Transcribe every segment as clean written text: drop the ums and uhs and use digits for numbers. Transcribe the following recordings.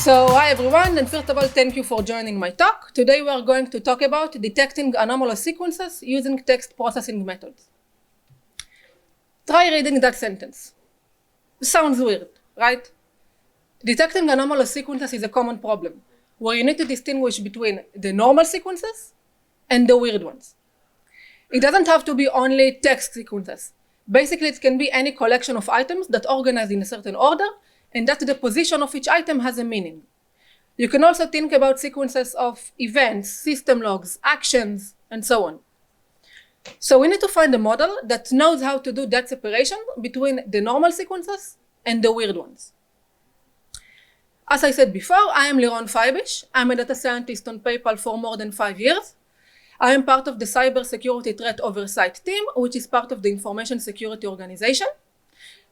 So hi everyone, and first of all, thank you for joining my talk. Today we are going to talk about detecting anomalous sequences using text processing methods. Try reading that sentence. Sounds weird, right? Detecting anomalous sequences is a common problem, where you need to distinguish between the normal sequences and the weird ones. It doesn't have to be only text sequences. Basically, it can be any collection of items that organize in a certain order, and that the position of each item has a meaning. You can also think about sequences of events, system logs, actions, and so on. So we need to find a model that knows how to do that separation between the normal sequences and the weird ones. As I said before, I am Liron Faybish. I'm a data scientist on PayPal for more than 5 years. I am part of the cybersecurity threat oversight team, which is part of the information security organization.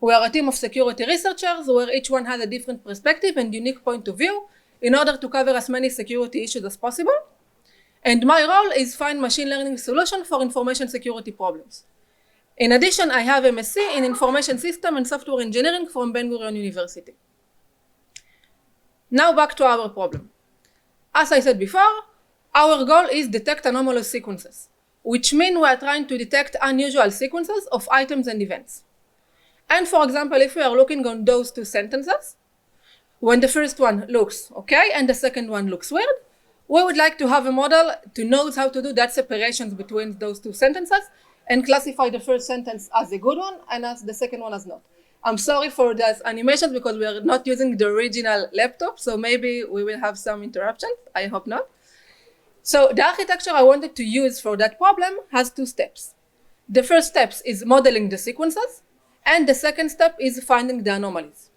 We are a team of security researchers where each one has a different perspective and unique point of view in order to cover as many security issues as possible. And my role is find machine learning solution for information security problems. In addition, I have MSc in Information System and Software Engineering from Ben Gurion University. Now back to our problem. As I said before, our goal is detect anomalous sequences, which means we are trying to detect unusual sequences of items and events. And for example, if we are looking on those two sentences, when the first one looks okay and the second one looks weird, we would like to have a model to know how to do that separations between those two sentences and classify the first sentence as a good one and as the second one as not. I'm sorry for those animations because we are not using the original laptop, so maybe we will have some interruptions. I hope not. So the architecture I wanted to use for that problem has two steps. The first step is modeling the sequences, and the second step is finding the anomalies.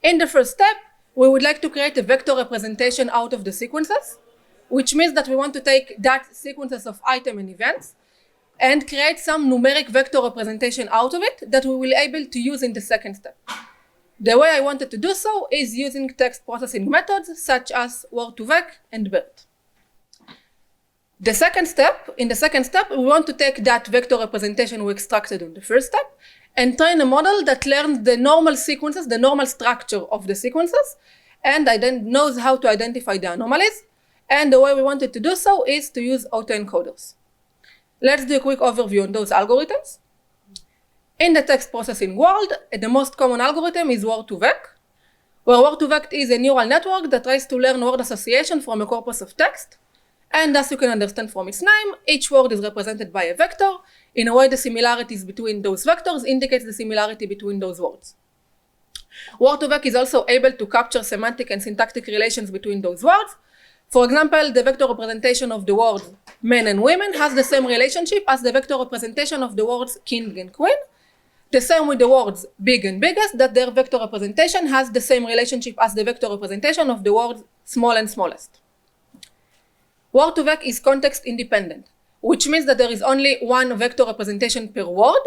In the first step, we would like to create a vector representation out of the sequences, which means that we want to take that sequences of items and events and create some numeric vector representation out of it that we will be able to use in the second step. The way I wanted to do so is using text processing methods such as Word2vec and Bert. In the second step, we want to take that vector representation we extracted in the first step and train a model that learns the normal sequences, the normal structure of the sequences, and then knows how to identify the anomalies. And the way we wanted to do so is to use autoencoders. Let's do a quick overview on those algorithms. In the text processing world, the most common algorithm is Word2vec, where Word2vec is a neural network that tries to learn word association from a corpus of text. And as you can understand from its name, each word is represented by a vector. In a way, the similarities between those vectors indicates the similarity between those words. Word2vec is also able to capture semantic and syntactic relations between those words. For example, the vector representation of the words men and women has the same relationship as the vector representation of the words king and queen. The same with the words big and biggest, that their vector representation has the same relationship as the vector representation of the words small and smallest. Word2vec is context independent, which means that there is only one vector representation per word,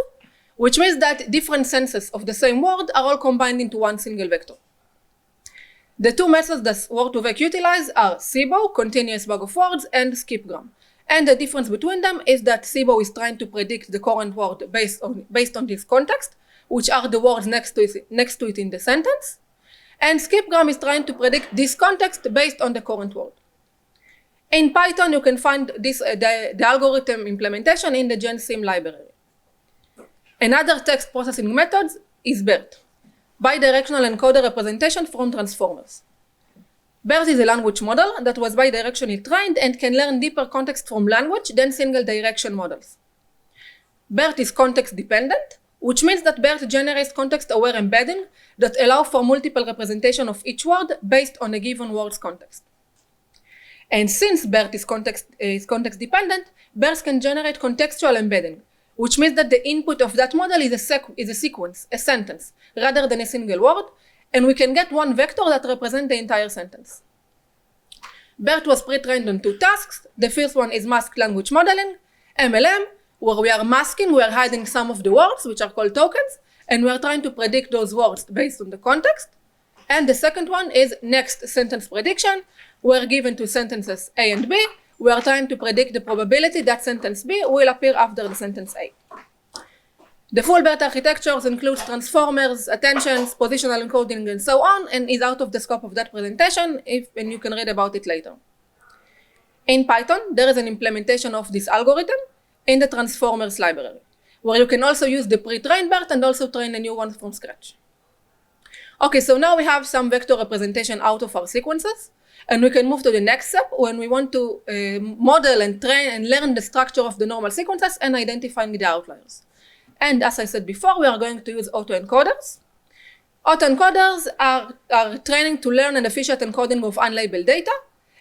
which means that different senses of the same word are all combined into one single vector. The two methods that Word2vec utilize are SIBO, continuous bag of words, and skipgram. And the difference between them is that SIBO is trying to predict the current word based on this context, which are the words next to it in the sentence. And skipgram is trying to predict this context based on the current word. In Python, you can find the algorithm implementation in the GenSim library. Another text processing method is Bert, bidirectional encoder representation from transformers. Bert is a language model that was bidirectionally trained and can learn deeper context from language than single direction models. Bert is context dependent, which means that Bert generates context-aware embedding that allow for multiple representation of each word based on a given word's context. And since Bert is context dependent, Bert can generate contextual embedding, which means that the input of that model is a sequence, a sentence, rather than a single word, and we can get one vector that represents the entire sentence. Bert was pre-trained on two tasks. The first one is masked language modeling, MLM, where we are masking, we are hiding some of the words, which are called tokens, and we are trying to predict those words based on the context. And the second one is next sentence prediction, where given two sentences A and B, we are trying to predict the probability that sentence B will appear after the sentence A. The full Bert architectures includes transformers, attentions, positional encoding, and so on, and is out of the scope of that presentation, and you can read about it later. In Python, there is an implementation of this algorithm in the transformers library, where you can also use the pre-trained Bert and also train a new one from scratch. Okay, so now we have some vector representation out of our sequences, and we can move to the next step when we want to model and train and learn the structure of the normal sequences and identifying the outliers. And as I said before, we are going to use autoencoders. Autoencoders are training to learn an efficient encoding of unlabeled data,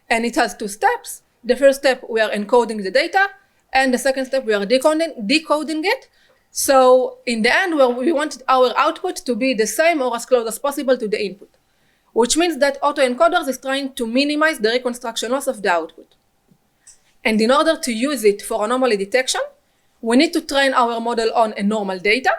and it has two steps. The first step, we are encoding the data, and the second step, we are decoding it. So in the end, we want our output to be the same or as close as possible to the input, which means that autoencoders is trying to minimize the reconstruction loss of the output. And in order to use it for anomaly detection, we need to train our model on a normal data.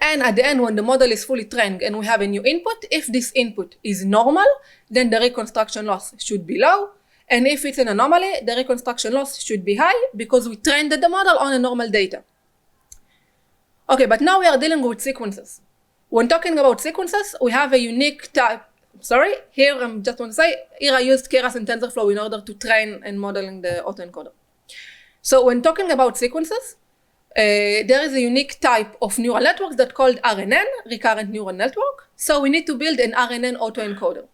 And at the end, when the model is fully trained and we have a new input, if this input is normal, then the reconstruction loss should be low. And if it's an anomaly, the reconstruction loss should be high because we trained the model on a normal data. Okay, but now we are dealing with sequences. When talking about sequences, we have a unique type. Here I just want to say, here I used Keras and TensorFlow in order to train and modeling the autoencoder. So when talking about sequences, there is a unique type of neural networks that's called RNN, recurrent neural network. So we need to build an RNN autoencoder.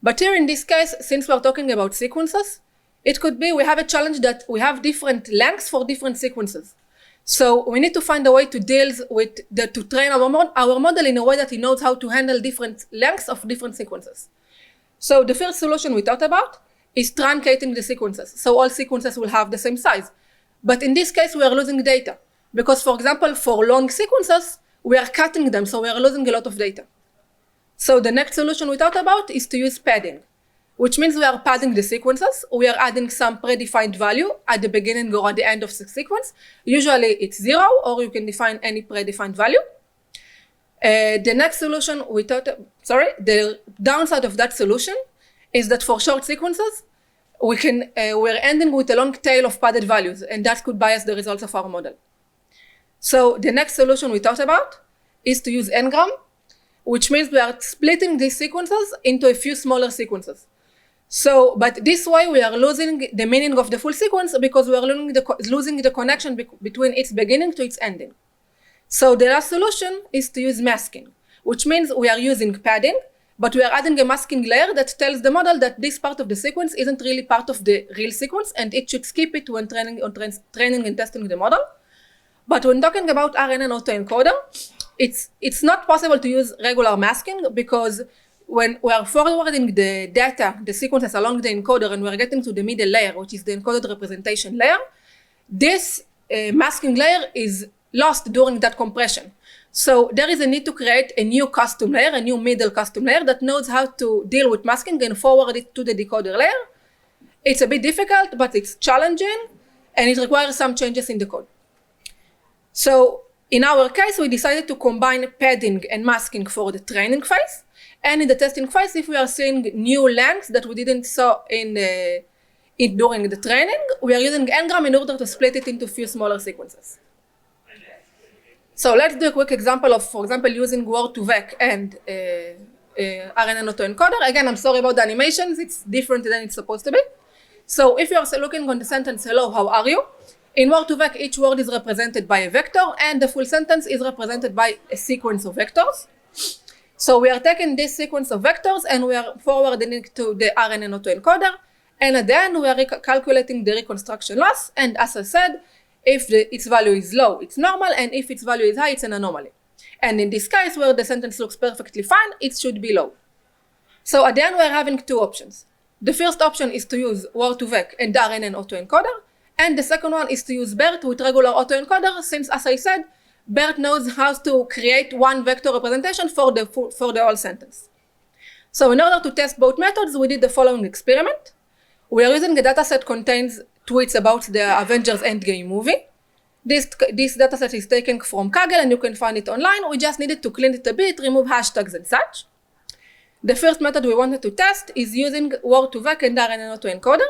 But here in this case, since we're talking about sequences, it could be we have a challenge that we have different lengths for different sequences. So we need to find a way to deal with to train our model in a way that it knows how to handle different lengths of different sequences. So the first solution we thought about is truncating the sequences. So all sequences will have the same size. But in this case, we are losing data. Because, for example, for long sequences, we are cutting them, so we are losing a lot of data. So the next solution we thought about is to use padding, which means we are padding the sequences. We are adding some predefined value at the beginning or at the end of the sequence. Usually it's 0, or you can define any predefined value. The next solution the downside of that solution is that for short sequences, we're ending with a long tail of padded values, and that could bias the results of our model. So the next solution we thought about is to use n-gram, which means we are splitting these sequences into a few smaller sequences. So, but this way we are losing the meaning of the full sequence because we are losing the connection between its beginning to its ending. So the last solution is to use masking, which means we are using padding, but we are adding a masking layer that tells the model that this part of the sequence isn't really part of the real sequence, and it should skip it when training and testing the model. But when talking about RNN autoencoder, it's not possible to use regular masking because when we are forwarding the data, the sequences along the encoder, and we're getting to the middle layer, which is the encoded representation layer, this masking layer is lost during that compression. So there is a need to create a new custom layer, a new middle custom layer that knows how to deal with masking and forward it to the decoder layer. It's a bit difficult, but it's challenging, and it requires some changes in the code. So in our case, we decided to combine padding and masking for the training phase. And in the testing phase, if we are seeing new lengths that we didn't saw during the training, we are using n-gram in order to split it into a few smaller sequences. So let's do a quick example of, for example, using Word2vec and RNN autoencoder. Again, I'm sorry about the animations. It's different than it's supposed to be. So if you're looking on the sentence, hello, how are you? In Word2vec, each word is represented by a vector, and the full sentence is represented by a sequence of vectors. So we are taking this sequence of vectors and we are forwarding it to the RNN autoencoder, and at the end we are calculating the reconstruction loss, and as I said, if its value is low, it's normal, and if its value is high, it's an anomaly. And in this case, where the sentence looks perfectly fine, it should be low. So at the end, we're having two options. The first option is to use Word2vec and RNN autoencoder, and the second one is to use Bert with regular autoencoder, since, as I said, Bert knows how to create one vector representation for the whole sentence. So in order to test both methods, we did the following experiment. We are using a dataset contains tweets about the Avengers Endgame movie. This dataset is taken from Kaggle, and you can find it online. We just needed to clean it a bit, remove hashtags and such. The first method we wanted to test is using Word2vec and RNN autoencoder.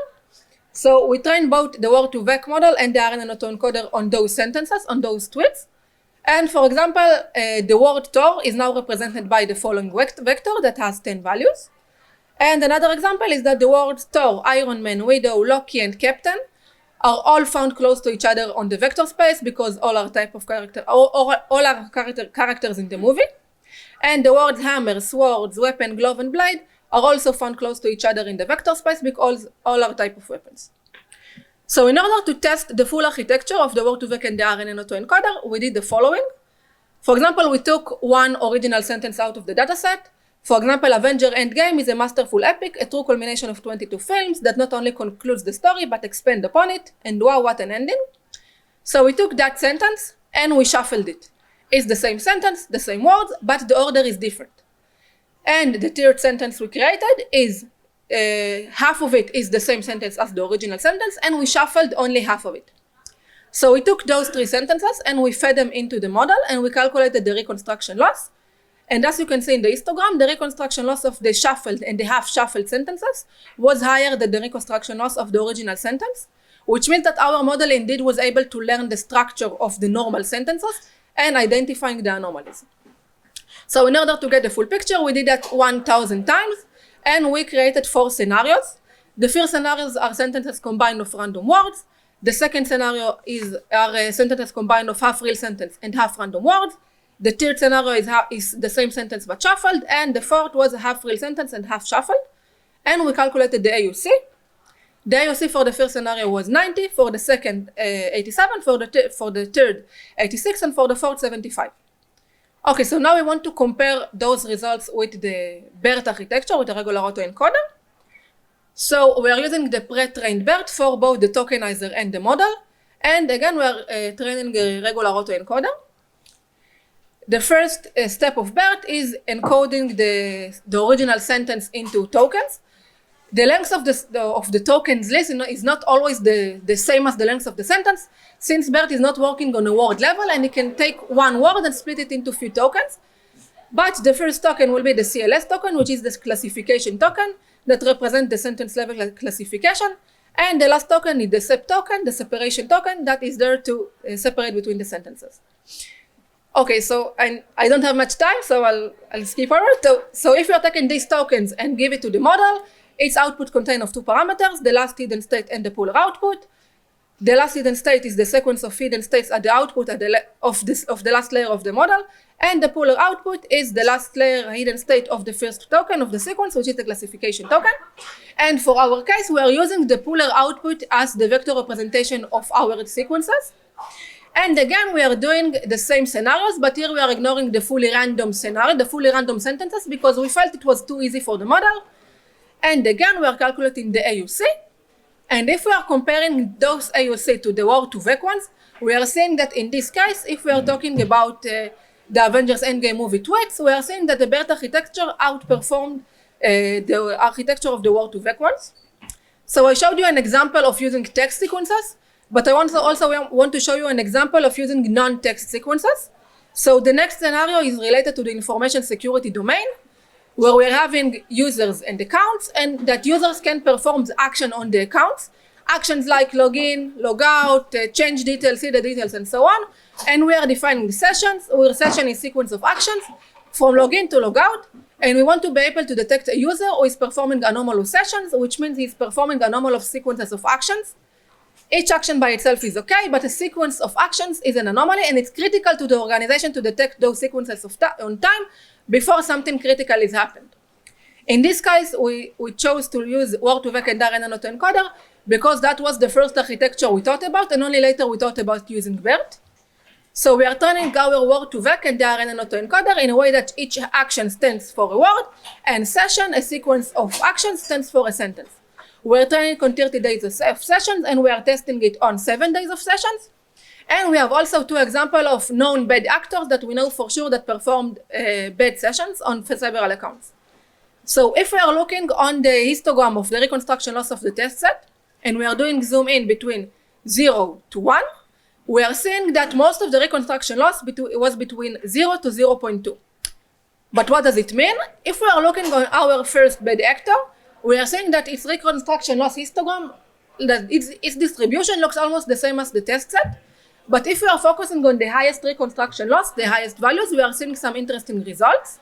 So we trained both the Word2vec model and the RNN autoencoder on those sentences, on those tweets. And for example, the word Tor is now represented by the following vector that has 10 values. And another example is that the words Thor, Iron Man, Widow, Loki, and Captain are all found close to each other on the vector space because all are characters in the movie. And the words hammer, swords, weapon, glove, and blade are also found close to each other in the vector space because all are type of weapons. So in order to test the full architecture of the Word2vec and the RNN autoencoder, we did the following. For example, we took one original sentence out of the dataset. For example, Avenger Endgame is a masterful epic, a true culmination of 22 films that not only concludes the story but expands upon it, and wow, what an ending. So we took that sentence and we shuffled it. It's the same sentence, the same words, but the order is different. And the third sentence we created is, half of it is the same sentence as the original sentence, and we shuffled only half of it. So we took those three sentences and we fed them into the model and we calculated the reconstruction loss. And as you can see in the histogram, the reconstruction loss of the shuffled and the half shuffled sentences was higher than the reconstruction loss of the original sentence, which means that our model indeed was able to learn the structure of the normal sentences and identifying the anomalies. So in order to get the full picture, we did that 1,000 times and we created 4 scenarios. The first scenarios are sentences combined of random words. The second scenario are sentences combined of half real sentence and half random words. The third scenario is the same sentence but shuffled, and the fourth was a half real sentence and half shuffled. And we calculated the AUC. The AUC for the first scenario was 90, for the second 87, for the third 86, and for the fourth 75. Okay, so now we want to compare those results with the Bert architecture, with the regular autoencoder. So we are using the pre-trained Bert for both the tokenizer and the model. And again, we are training a regular autoencoder. The first step of Bert is encoding the original sentence into tokens. The length of the tokens list is not always the same as the length of the sentence, since Bert is not working on a word level and it can take one word and split it into a few tokens. But the first token will be the CLS token, which is the classification token that represents the sentence level classification. And the last token is the sep token, the separation token that is there to separate between the sentences. Okay, so I don't have much time, so I'll skip forward. So if you're taking these tokens and give it to the model, its output contains of 2 parameters, the last hidden state and the polar output. The last hidden state is the sequence of hidden states at the output of the last layer of the model, and the polar output is the last layer hidden state of the first token of the sequence, which is the classification token. And for our case, we are using the polar output as the vector representation of our sequences. And again, we are doing the same scenarios, but here we are ignoring the fully random scenario, the fully random sentences, because we felt it was too easy for the model. And again, we are calculating the AUC. And if we are comparing those AUC to the Word2vec ones, we are seeing that in this case, if we are talking about the Avengers Endgame movie tweets, we are seeing that the Bert architecture outperformed the architecture of the Word2vec ones. So I showed you an example of using text sequences, but I also want to show you an example of using non-text sequences. So the next scenario is related to the information security domain, where we're having users and accounts, and that users can perform the action on the accounts. Actions like login, logout, change details, see the details, and so on. And we are defining sessions, where session is sequence of actions from login to logout. And we want to be able to detect a user who is performing anomalous sessions, which means he's performing anomalous sequences of actions. Each action by itself is okay, but a sequence of actions is an anomaly, and it's critical to the organization to detect those sequences on time before something critical is happened. In this case, we chose to use Word2vec and RNN autoencoder because that was the first architecture we thought about, and only later we thought about using Bert. So we are training our Word2vec and the RNN autoencoder in a way that each action stands for a word, and session, a sequence of actions, stands for a sentence. We're training on 30 days of sessions, and we are testing it on 7 days of sessions. And we have also 2 examples of known bad actors that we know for sure that performed bad sessions on several accounts. So if we are looking on the histogram of the reconstruction loss of the test set, and we are doing zoom in between 0 to 1, we are seeing that most of the reconstruction loss was between 0 to 0.2. But what does it mean? If we are looking on our first bad actor, we are saying that its reconstruction loss histogram, that its distribution looks almost the same as the test set. But if we are focusing on the highest reconstruction loss, the highest values, we are seeing some interesting results.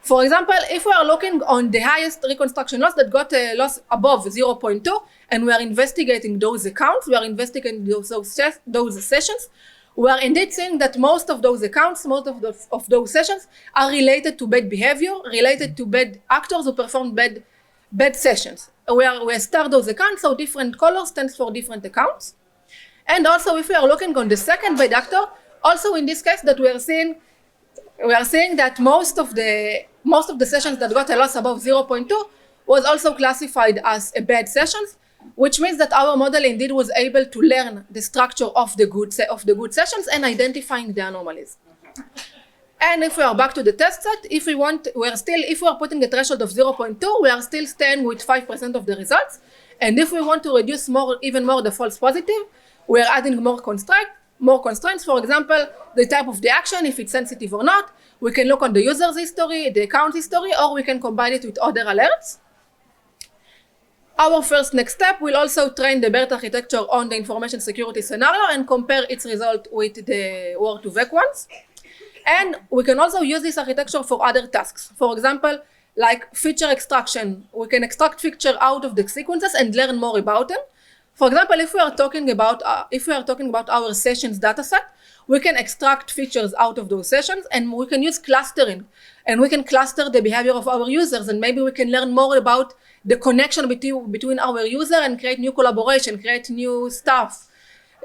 For example, if we are looking on the highest reconstruction loss that got a loss above 0.2, and we are investigating those accounts, we are investigating those sessions, we are indeed seeing that most of those accounts, most of those sessions are related to bad behavior, related to bad actors who performed bad sessions. We star those accounts, so different colors stands for different accounts. And also, if we are looking on the second bad actor, also in this case that we are seeing that most of the sessions that got a loss above 0.2 was also classified as a bad sessions, which means that our model indeed was able to learn the structure of the good sessions and identifying the anomalies. And if we are back to the test set, if we are putting a threshold of 0.2, we are still staying with 5% of the results. And if we want to reduce even more the false positive, we are adding more constraints. For example, the type of the action, if it's sensitive or not. We can look on the user's history, the account history, or we can combine it with other alerts. Our first next step will also train the Bert architecture on the information security scenario and compare its result with the Word2vec ones. And we can also use this architecture for other tasks. For example, like feature extraction. We can extract feature out of the sequences and learn more about them. For example, if we are talking about our sessions dataset, we can extract features out of those sessions, and we can use clustering, and we can cluster the behavior of our users, and maybe we can learn more about the connection between our user and create new collaboration, create new stuff,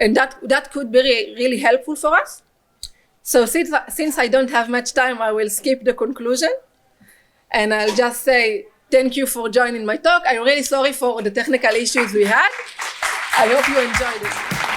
and that could be really helpful for us. So since I don't have much time, I will skip the conclusion, and I'll just say thank you for joining my talk. I'm really sorry for the technical issues we had. I hope you enjoyed it.